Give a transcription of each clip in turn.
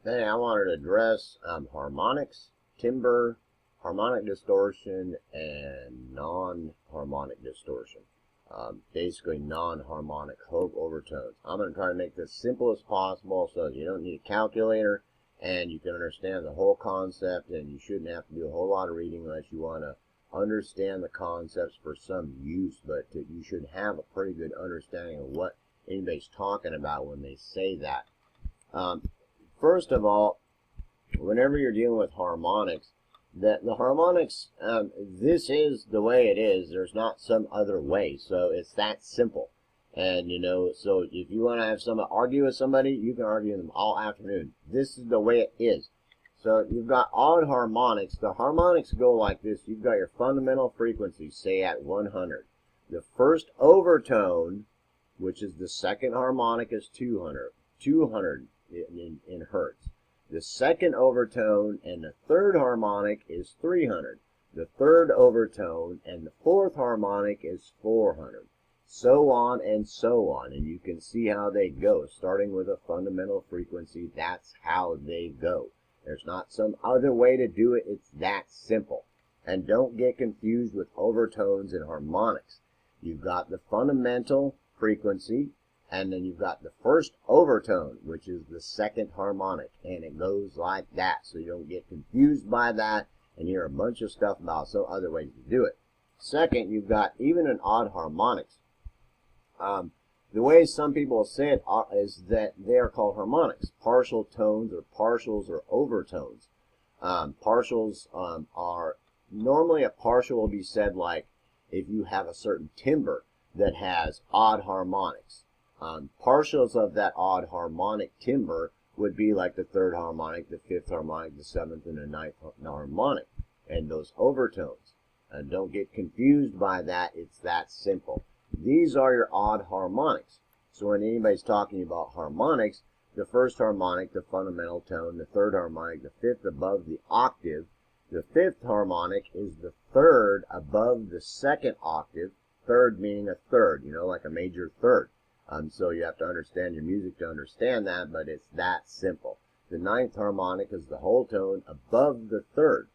Today I wanted to address harmonics, timbre, harmonic distortion, and non-harmonic distortion. Basically non-harmonic overtones. I'm going to try to make this simple as possible so that you don't need a calculator and you can understand the whole concept, and you shouldn't have to do a whole lot of reading unless you want to understand the concepts for some use, but you should have a pretty good understanding of what anybody's talking about when they say that. First of all, whenever you're dealing with harmonics, that the harmonics, this is the way it is. There's not some other way. So it's that simple. And, so if you want to have someone argue with somebody, you can argue with them all afternoon. This is the way it is. So you've got odd harmonics. The harmonics go like this. You've got your fundamental frequency, say at 100. The first overtone, which is the second harmonic, is 200 in hertz. The second overtone and the third harmonic is 300. The third overtone and the fourth harmonic is 400. So on and so on. And you can see how they go. Starting with a fundamental frequency, that's how they go. There's not some other way to do it. It's that simple. And don't get confused with overtones and harmonics. You've got the fundamental frequency, and then you've got the first overtone, which is the second harmonic, and it goes like that. So you don't get confused by that and hear a bunch of stuff about some other ways to do it. Second, you've got even an odd harmonics. The way some people say it is that they are called harmonics, partial tones or partials or overtones. Partials are normally, a partial will be said like if you have a certain timbre that has odd harmonics. Partials of that odd harmonic timbre would be like the third harmonic, the fifth harmonic, the seventh, and the ninth harmonic, and those overtones. And don't get confused by that. It's that simple. These are your odd harmonics. So when anybody's talking about harmonics, the first harmonic, the fundamental tone, the third harmonic, the fifth above the octave, the fifth harmonic is the third above the second octave, third meaning a third, like a major third. So you have to understand your music to understand that, but it's that simple. The ninth harmonic is the whole tone above the third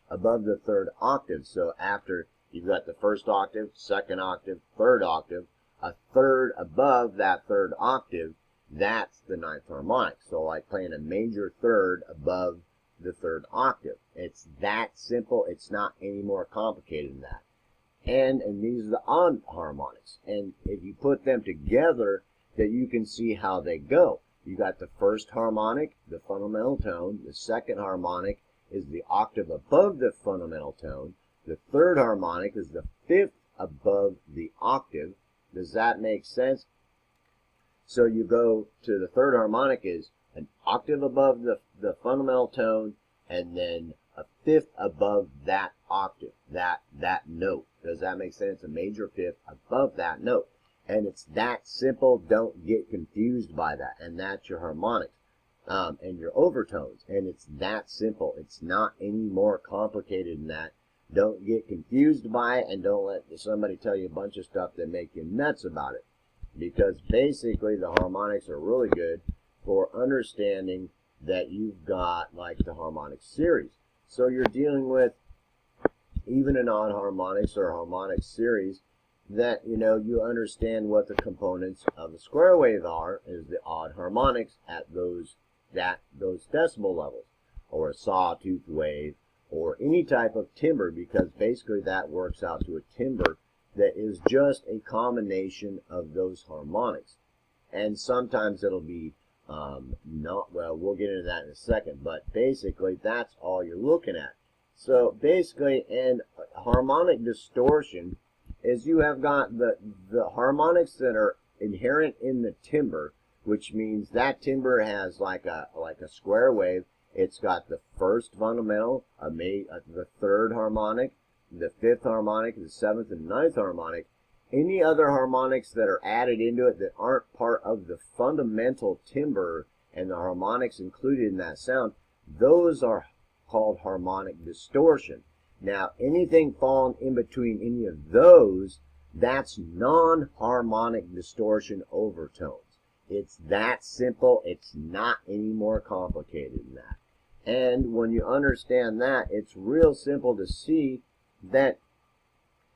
octave. So after you've got the first octave, second octave, third octave, a third above that third octave, that's the ninth harmonic. So like playing a major third above the third octave. It's that simple. It's not any more complicated than that. And these are the odd harmonics. And if you put them together, that you can see how they go. You got the first harmonic, the fundamental tone. The second harmonic is the octave above the fundamental tone. The third harmonic is the fifth above the octave. Does that make sense? So you go to the third harmonic is an octave above the fundamental tone, and then a fifth above that octave, that note. Does that make sense? A major fifth above that note. And it's that simple. Don't get confused by that. And that's your harmonics and your overtones. And it's that simple. It's not any more complicated than that. Don't get confused by it, and don't let somebody tell you a bunch of stuff that make you nuts about it. Because basically the harmonics are really good for understanding that you've got like the harmonic series. So you're dealing with even a non-harmonics or harmonic series that, you understand what the components of a square wave are, is the odd harmonics at those decibel levels, or a sawtooth wave, or any type of timbre, because basically that works out to a timbre that is just a combination of those harmonics. And sometimes it'll be we'll get into that in a second, but basically that's all you're looking at. So basically, in harmonic distortion is you have got the harmonics that are inherent in the timbre, which means that timbre has like a square wave. It's got the first fundamental, the third harmonic, the fifth harmonic, the seventh and ninth harmonic. Any other harmonics that are added into it that aren't part of the fundamental timbre and the harmonics included in that sound, those are called harmonic distortion. Now, anything falling in between any of those, that's non-harmonic distortion overtones. It's that simple. It's not any more complicated than that. And when you understand that, it's real simple to see that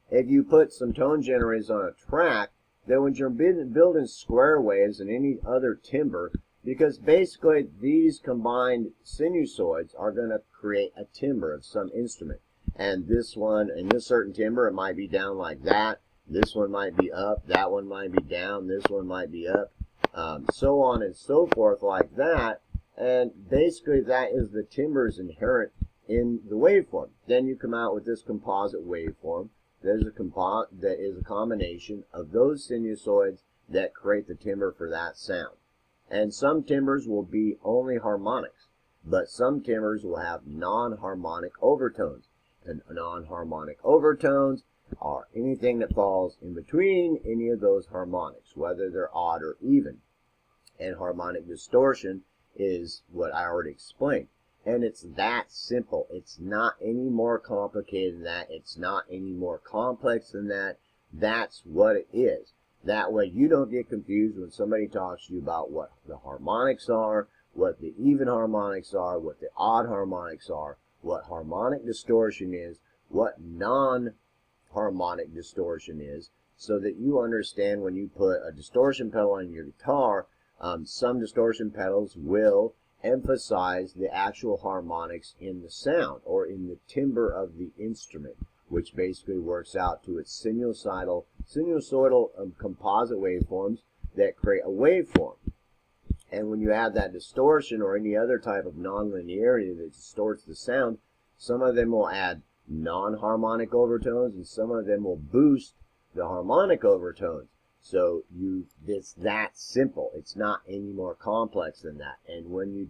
if you put some tone generators on a track, that when you're building square waves and any other timbre, because basically these combined sinusoids are going to create a timbre of some instrument. And this one, in this certain timbre, it might be down like that. This one might be up. That one might be down. This one might be up. So on and so forth like that. And basically that is the timbres inherent in the waveform. Then you come out with this composite waveform. That is a combination of those sinusoids that create the timbre for that sound. And some timbres will be only harmonics, but some timbres will have non-harmonic overtones. And non-harmonic overtones are anything that falls in between any of those harmonics, whether they're odd or even. And harmonic distortion is what I already explained. And it's that simple. It's not any more complicated than that. It's not any more complex than that. That's what it is. That way you don't get confused when somebody talks to you about what the harmonics are, what the even harmonics are, what the odd harmonics are, what harmonic distortion is, what non-harmonic distortion is, so that you understand when you put a distortion pedal on your guitar, some distortion pedals will emphasize the actual harmonics in the sound or in the timbre of the instrument, which basically works out to its sinusoidal composite waveforms that create a waveform. And when you add that distortion or any other type of nonlinearity that distorts the sound, some of them will add non-harmonic overtones and some of them will boost the harmonic overtones. So it's that simple. It's not any more complex than that. And when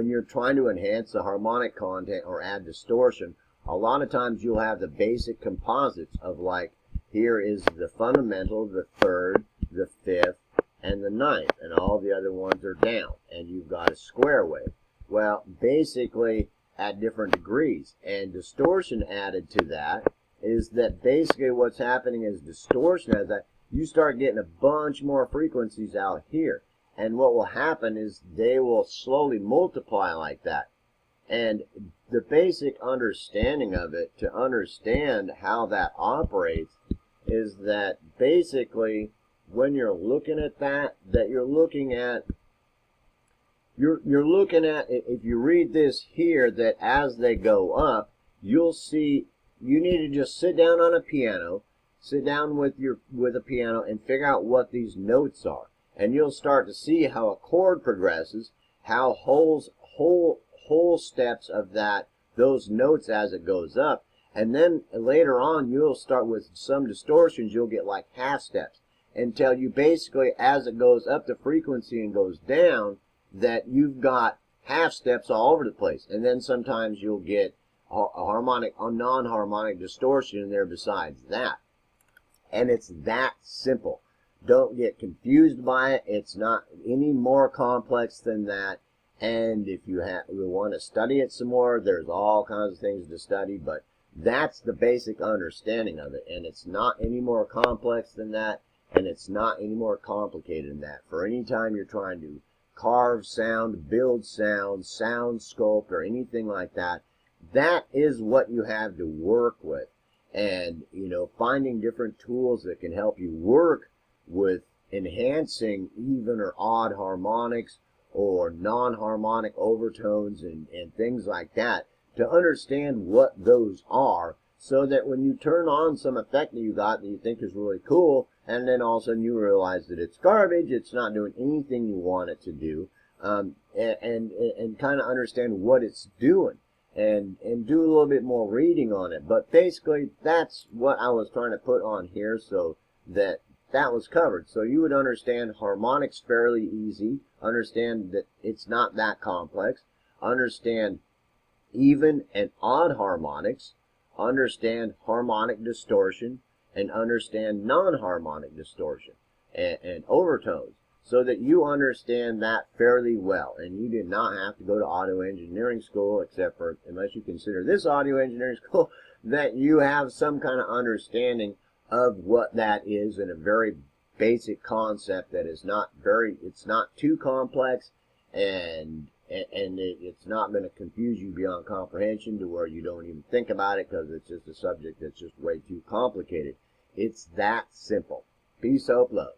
you're trying to enhance the harmonic content or add distortion, a lot of times you'll have the basic composites of, like, here is the fundamental, the third, the fifth, and the ninth, and all the other ones are down, and you've got a square wave. Well, basically at different degrees, and distortion added to that is that basically what's happening is distortion as that you start getting a bunch more frequencies out here. And what will happen is they will slowly multiply like that. And the basic understanding of it, to understand how that operates, is that basically when you're looking at that you're looking at, if you read this here, that as they go up, you'll see. You need to just sit down on a piano, sit down with a piano and figure out what these notes are. And you'll start to see how a chord progresses, how whole steps of those notes as it goes up. And then later on, you'll start with some distortions, you'll get like half steps until you basically, as it goes up the frequency and goes down, that you've got half steps all over the place. And then sometimes you'll get a non-harmonic distortion in there besides that. And it's that simple. Don't get confused by it. It's not any more complex than that. And if you want to study it some more, there's all kinds of things to study, but that's the basic understanding of it. And it's not any more complex than that, and it's not any more complicated than that. For any time you're trying to carve sound, build sound, sound sculpt, or anything like that, that is what you have to work with. And, finding different tools that can help you work with enhancing even or odd harmonics or non-harmonic overtones and things like that, to understand what those are, so that when you turn on some effect that you got that you think is really cool, and then all of a sudden you realize that it's garbage, it's not doing anything you want it to do, and kind of understand what it's doing. And do a little bit more reading on it. But basically, that's what I was trying to put on here, so that was covered. So you would understand harmonics fairly easy, understand that it's not that complex, understand even and odd harmonics, understand harmonic distortion, and understand non-harmonic distortion and overtones, so that you understand that fairly well. And you did not have to go to audio engineering school, except for, unless you consider this audio engineering school, that you have some kind of understanding of what that is in a very basic concept that is not very, it's not too complex, and it's not going to confuse you beyond comprehension to where you don't even think about it because it's just a subject that's just way too complicated. It's that simple. Peace, hope, love.